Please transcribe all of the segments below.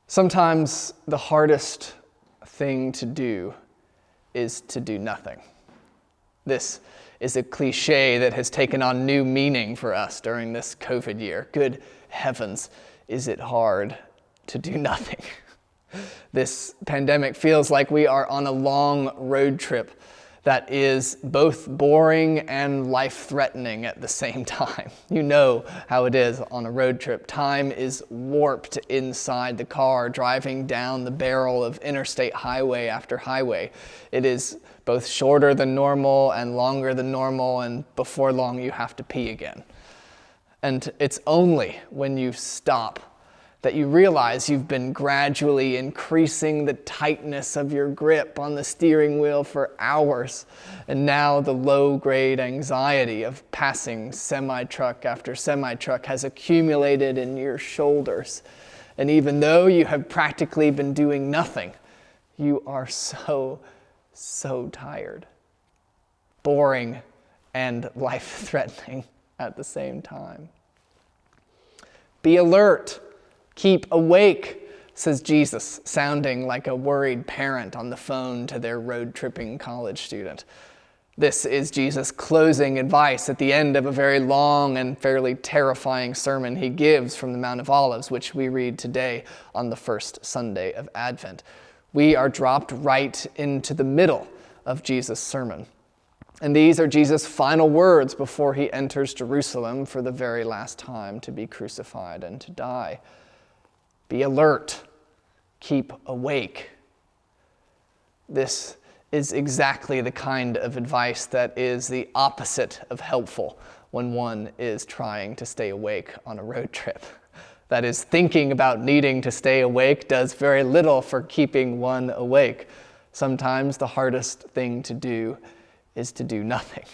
Sometimes the hardest thing to do is to do nothing. This is a cliche that has taken on new meaning for us during this COVID year. Good heavens, is it hard to do nothing? This pandemic feels like we are on a long road trip that is both boring and life-threatening at the same time. You know how it is on a road trip. Time is warped inside the car, driving down the barrel of interstate highway after highway. It is both shorter than normal and longer than normal, and before long you have to pee again. And it's only when you stop that you realize you've been gradually increasing the tightness of your grip on the steering wheel for hours. And now the low-grade anxiety of passing semi-truck after semi-truck has accumulated in your shoulders. And even though you have practically been doing nothing, you are so tired. Boring and life-threatening at the same time. Be alert. Keep awake, says Jesus, sounding like a worried parent on the phone to their road-tripping college student. This is Jesus' closing advice at the end of a very long and fairly terrifying sermon he gives from the Mount of Olives, which we read today on the first Sunday of Advent. We are dropped right into the middle of Jesus' sermon. And these are Jesus' final words before he enters Jerusalem for the very last time to be crucified and to die. Be alert. Keep awake. This is exactly the kind of advice that is the opposite of helpful when one is trying to stay awake on a road trip. That is, thinking about needing to stay awake does very little for keeping one awake. Sometimes the hardest thing to do is to do nothing.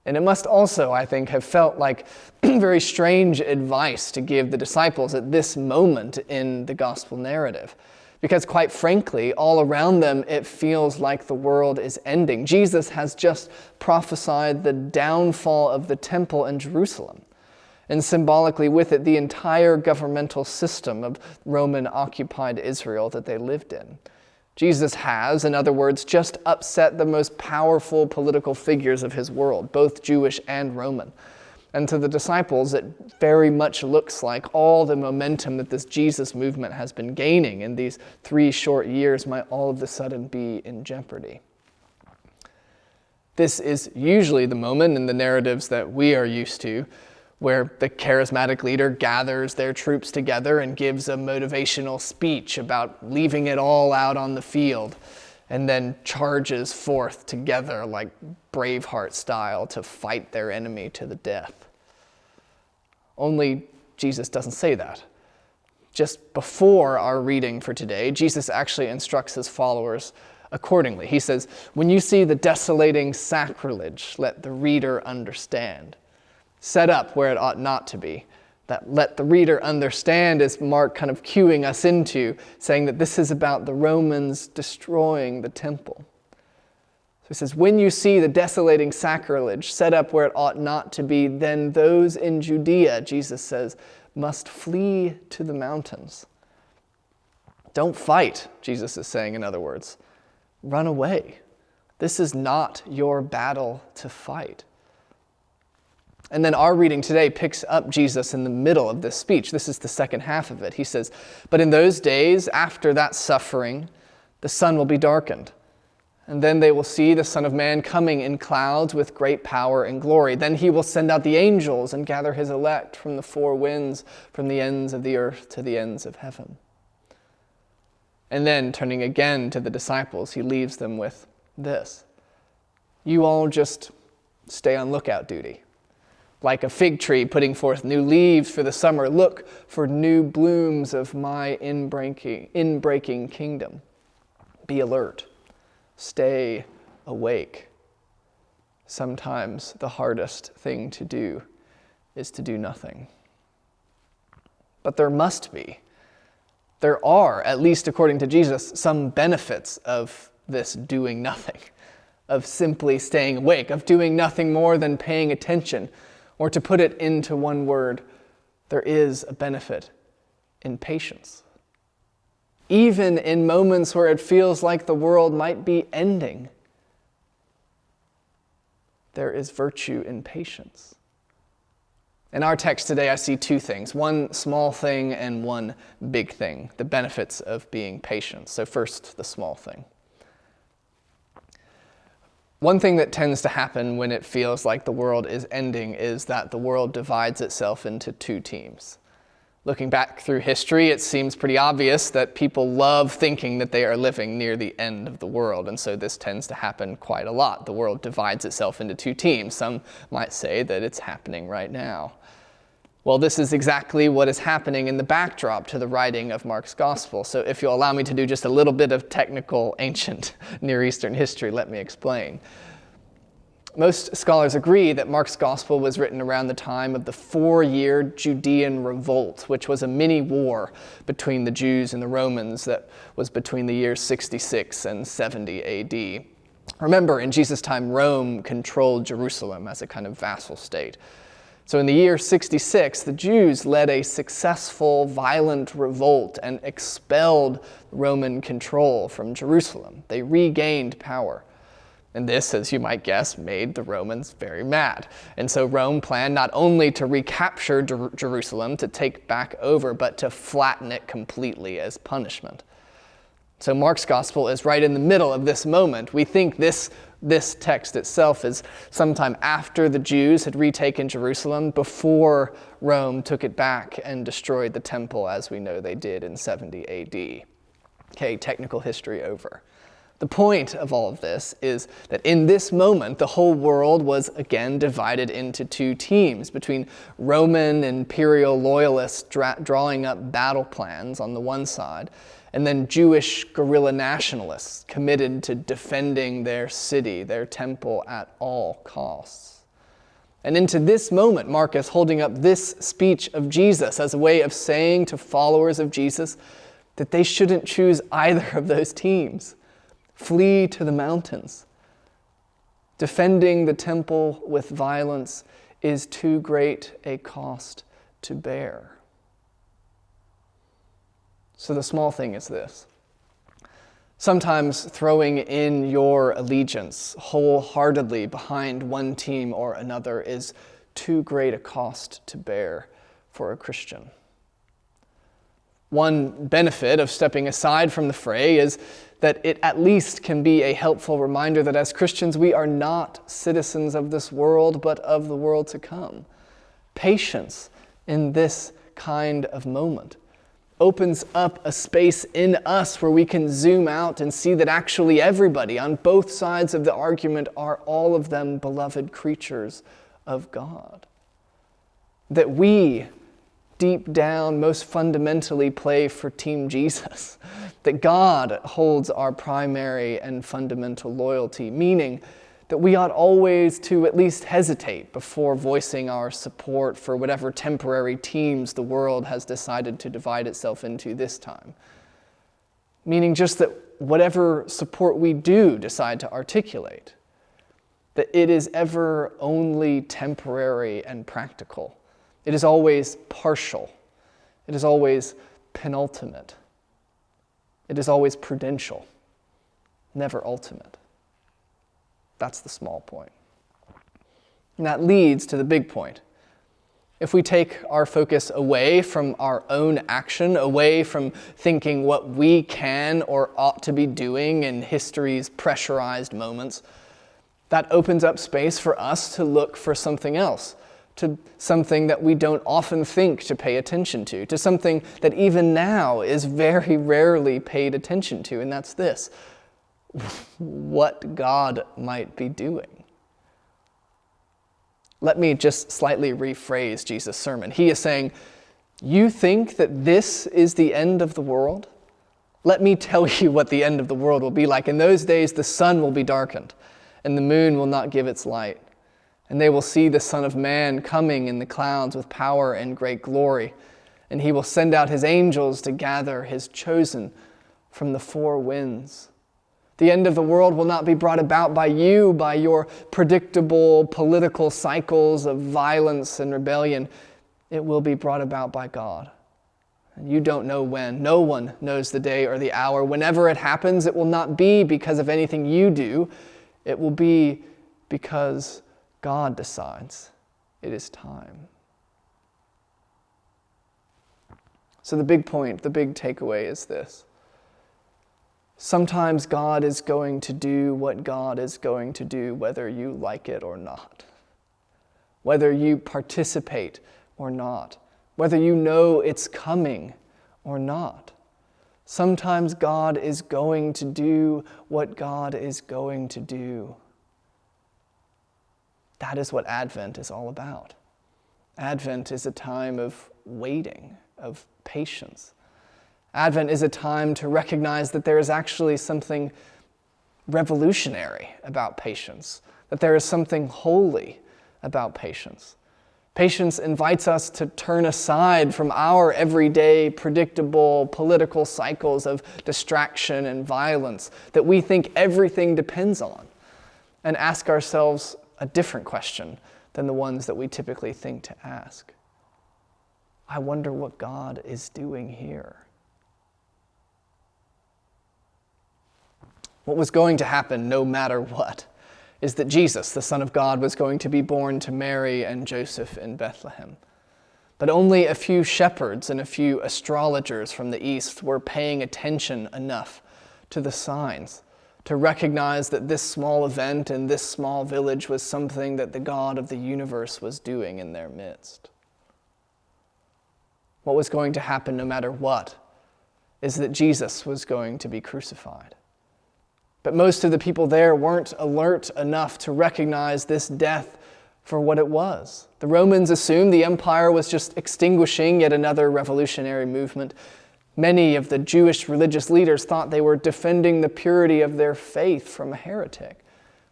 And it must also, I think, have felt like very strange advice to give the disciples at this moment in the gospel narrative. Because quite frankly, all around them, it feels like the world is ending. Jesus has just prophesied the downfall of the temple in Jerusalem, and symbolically with it, the entire governmental system of Roman-occupied Israel that they lived in. Jesus has, in other words, just upset the most powerful political figures of his world, both Jewish and Roman. And to the disciples, it very much looks like all the momentum that this Jesus movement has been gaining in these 3 short years might all of a sudden be in jeopardy. This is usually the moment in the narratives that we are used to, where the charismatic leader gathers their troops together and gives a motivational speech about leaving it all out on the field, and then charges forth together like Braveheart style to fight their enemy to the death. Only Jesus doesn't say that. Just before our reading for today, Jesus actually instructs his followers accordingly. He says, "When you see the desolating sacrilege, let the reader understand." Set up where it ought not to be. That let the reader understand is Mark kind of cueing us into, saying that this is about the Romans destroying the temple. So he says, when you see the desolating sacrilege set up where it ought not to be, then those in Judea, Jesus says, must flee to the mountains. Don't fight, Jesus is saying, in other words. Run away. This is not your battle to fight. And then our reading today picks up Jesus in the middle of this speech. This is the second half of it. He says, "But in those days, after that suffering, the sun will be darkened. And then they will see the Son of Man coming in clouds with great power and glory. Then he will send out the angels and gather his elect from the 4 winds, from the ends of the earth to the ends of heaven." And then, turning again to the disciples, he leaves them with this: "You all just stay on lookout duty. Like a fig tree putting forth new leaves for the summer, look for new blooms of my inbreaking kingdom. Be alert. Stay awake." Sometimes the hardest thing to do is to do nothing. But there are, at least according to Jesus, some benefits of this doing nothing, of simply staying awake, of doing nothing more than paying attention. Or to put it into one word, there is a benefit in patience. even in moments where it feels like the world might be ending. There is virtue in patience. In our text today, I see two things, one small thing and one big thing, the benefits of being patient. So first, the small thing. One thing that tends to happen when it feels like the world is ending is that the world divides itself into two teams. Looking back through history, it seems pretty obvious that people love thinking that they are living near the end of the world, and so this tends to happen quite a lot. The world divides itself into two teams. Some might say that it's happening right now. Well, this is exactly what is happening in the backdrop to the writing of Mark's Gospel. So if you'll allow me to do just a little bit of technical ancient Near Eastern history, let me explain. Most scholars agree that Mark's Gospel was written around the time of the 4-year Judean revolt, which was a mini war between the Jews and the Romans that was between the years 66 and 70 AD. Remember, in Jesus' time, Rome controlled Jerusalem as a kind of vassal state. So in the year 66, the Jews led a successful, violent revolt and expelled Roman control from Jerusalem. They regained power. And this, as you might guess, made the Romans very mad. And so Rome planned not only to recapture Jerusalem, to take back over, but to flatten it completely as punishment. So Mark's Gospel is right in the middle of this moment. We think this text itself is sometime after the Jews had retaken Jerusalem, before Rome took it back and destroyed the temple as we know they did in 70 AD. Okay, technical history over. The point of all of this is that in this moment, the whole world was again divided into two teams, between Roman imperial loyalists drawing up battle plans on the one side, and then Jewish guerrilla nationalists committed to defending their city, their temple at all costs. And into this moment, Mark is holding up this speech of Jesus as a way of saying to followers of Jesus that they shouldn't choose either of those teams. Flee to the mountains. Defending the temple with violence is too great a cost to bear. So the small thing is this. Sometimes throwing in your allegiance wholeheartedly behind one team or another is too great a cost to bear for a Christian. One benefit of stepping aside from the fray is that it at least can be a helpful reminder that as Christians we are not citizens of this world, but of the world to come. Patience in this kind of moment opens up a space in us where we can zoom out and see that actually everybody on both sides of the argument are all of them beloved creatures of God. That we, deep down, most fundamentally play for Team Jesus. That God holds our primary and fundamental loyalty, meaning that we ought always to at least hesitate before voicing our support for whatever temporary teams the world has decided to divide itself into this time. Meaning just that whatever support we do decide to articulate, that it is ever only temporary and practical. It is always partial. It is always penultimate. It is always prudential, never ultimate. That's the small point. And that leads to the big point. If we take our focus away from our own action, away from thinking what we can or ought to be doing in history's pressurized moments, that opens up space for us to look for something else, to something that we don't often think to pay attention to something that even now is very rarely paid attention to, and that's this: what God might be doing. Let me just slightly rephrase Jesus' sermon. He is saying, you think that this is the end of the world? Let me tell you what the end of the world will be like. In those days, the sun will be darkened, and the moon will not give its light. And they will see the Son of Man coming in the clouds with power and great glory. And he will send out his angels to gather his chosen from the four winds. The end of the world will not be brought about by you, by your predictable political cycles of violence and rebellion. It will be brought about by God. And you don't know when. No one knows the day or the hour. Whenever it happens, it will not be because of anything you do. It will be because God decides it is time. So the big point, the big takeaway is this. Sometimes God is going to do what God is going to do, whether you like it or not. Whether you participate or not. Whether you know it's coming or not. Sometimes God is going to do what God is going to do. That is what Advent is all about. Advent is a time of waiting, of patience. Advent is a time to recognize that there is actually something revolutionary about patience, that there is something holy about patience. Patience invites us to turn aside from our everyday, predictable political cycles of distraction and violence that we think everything depends on, and ask ourselves a different question than the ones that we typically think to ask. I wonder what God is doing here. What was going to happen no matter what is that Jesus, the Son of God, was going to be born to Mary and Joseph in Bethlehem. But only a few shepherds and a few astrologers from the east were paying attention enough to the signs to recognize that this small event in this small village was something that the God of the universe was doing in their midst. What was going to happen no matter what is that Jesus was going to be crucified. But most of the people there weren't alert enough to recognize this death for what it was. The Romans assumed the empire was just extinguishing yet another revolutionary movement. Many of the Jewish religious leaders thought they were defending the purity of their faith from a heretic.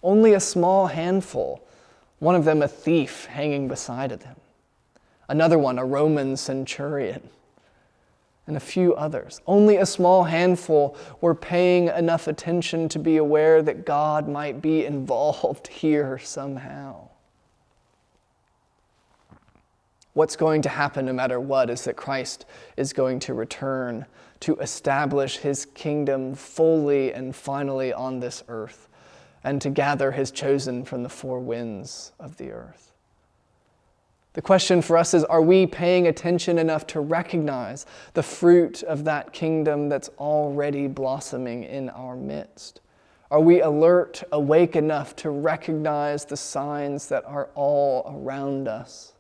Only a small handful, one of them a thief hanging beside them, another one a Roman centurion, and a few others. Only a small handful were paying enough attention to be aware that God might be involved here somehow. What's going to happen no matter what is that Christ is going to return to establish his kingdom fully and finally on this earth, and to gather his chosen from the four winds of the earth. The question for us is, are we paying attention enough to recognize the fruit of that kingdom that's already blossoming in our midst? Are we alert, awake enough to recognize the signs that are all around us?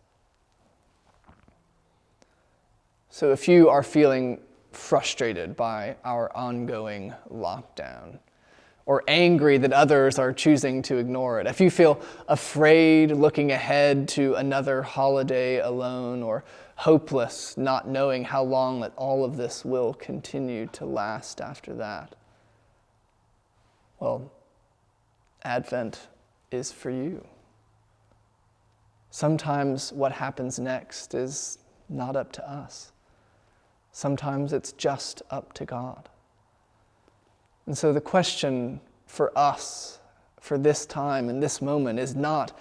So if you are feeling frustrated by our ongoing lockdown, or angry that others are choosing to ignore it, if you feel afraid looking ahead to another holiday alone, or hopeless not knowing how long that all of this will continue to last after that, well, Advent is for you. Sometimes what happens next is not up to us. Sometimes it's just up to God. And so the question for us, for this time and this moment, is not,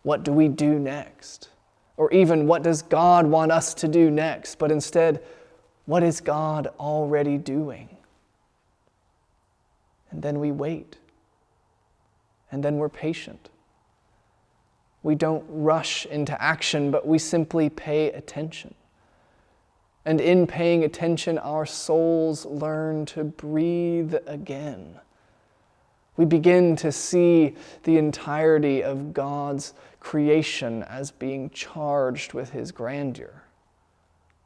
what do we do next? Or even, what does God want us to do next? But instead, what is God already doing? And then we wait. And then we're patient. We don't rush into action, but we simply pay attention. And in paying attention, our souls learn to breathe again. We begin to see the entirety of God's creation as being charged with his grandeur.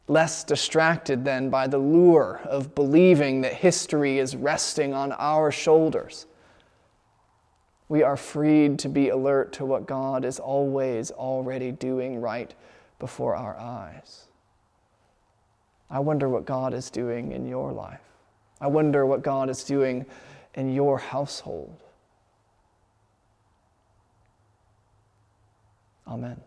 Less distracted then by the lure of believing that history is resting on our shoulders. We are freed to be alert to what God is always already doing right before our eyes. I wonder what God is doing in your life. I wonder what God is doing in your household. Amen.